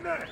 right now.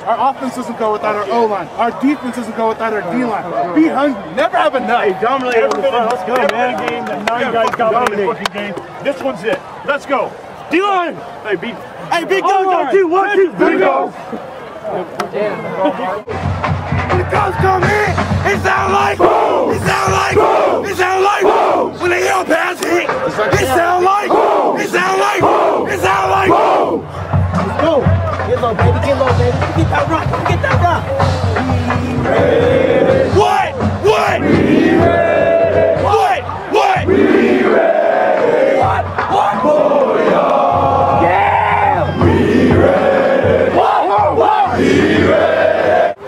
Our offense doesn't go without our O-line. Our defense doesn't go without our D-line. Be hungry. Never have enough. Hey, dominate over the front. Let's go, man. Game that 9 guys dominate fucking game. This one's it. Let's go. D-line. Hey, big go. 2, 1, 2. Bingo. When the cops come in, it sound like, boom! It sound like, boom! It sound like, boom! When they yell pass hit, it sound like, boom! It sound like, boom! It sound like, boom! Let's go. Get low, baby. Get low, baby. Get that rock. Get that rock. We ready. What? What? We ready. What? We ready. What? For y'all. Yeah. We ready. What? We ready.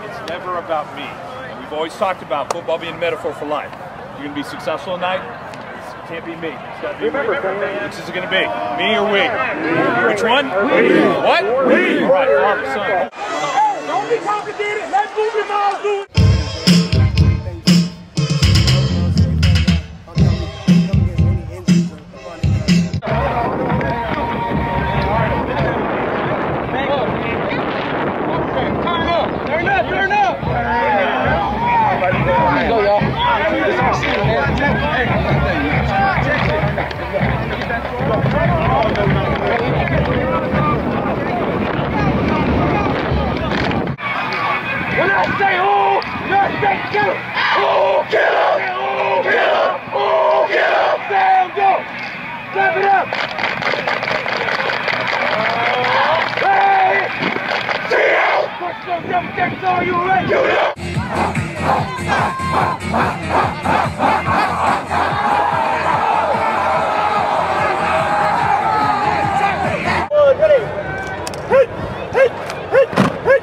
It's never about me. And we've always talked about football being a metaphor for life. You're going to be successful tonight. It can't be me. It's got to be me. Which is it going to be? Me or we? Which one? We. What? We. All right, father, son. Don't be complicated. Let's move your mouths, dude. When I say oh, you say kill him. Oh, kill him. Oh, kill him. Oh, kill him. Sam, go. Clap it up. Hey. See you. Push those double checks on you ready. You know. Ready? Hit! Hit! Hit! Hit!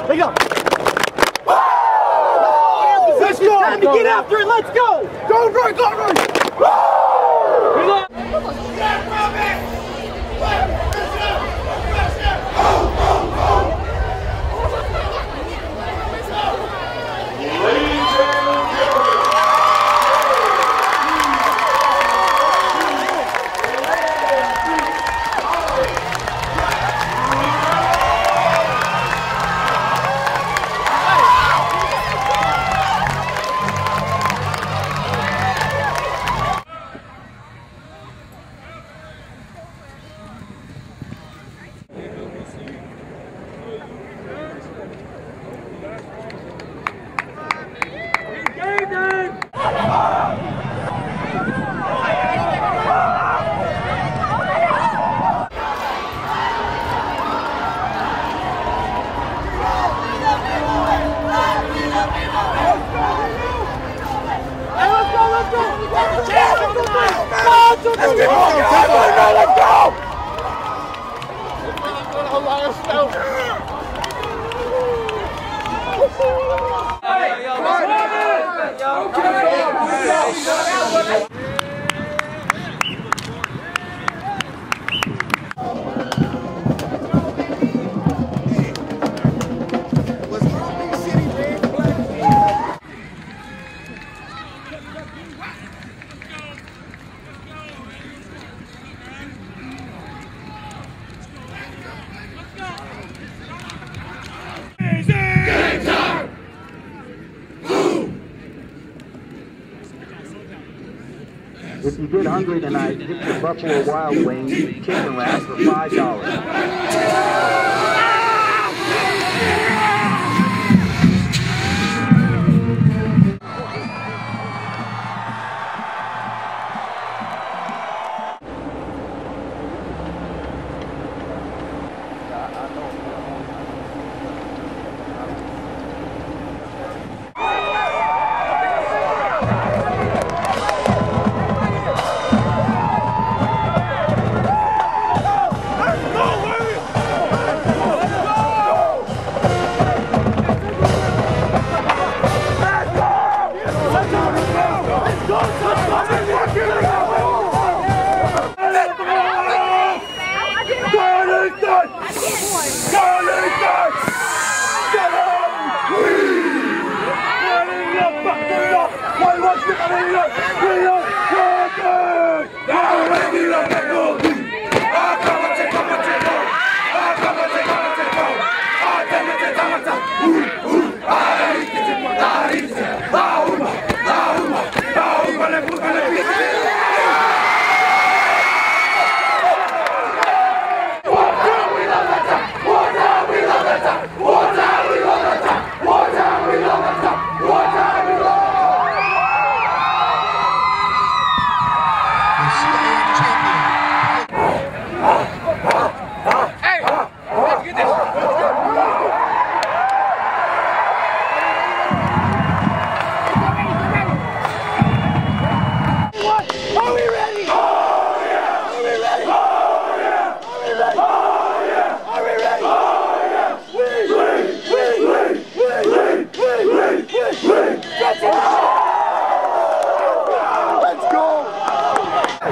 There you go. Let's go! Time to get after it. Let's go! Go run! Go run! If you get hungry tonight, get your Buffalo Wild Wings chicken wrap for $5.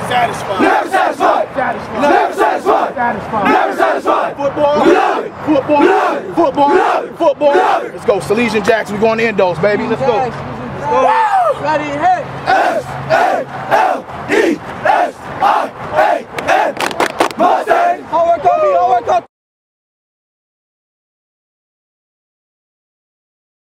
Satisfied. Never satisfied. Satisfied. Never satisfied. Satisfied. Never satisfied. Football. We love it. Football. We love it. Football. We love it. Football. We love it. Let's go. Salesian Jacks. We're going to Endos, baby. Let's go. Ready, hit! S-A-L-E-S-I.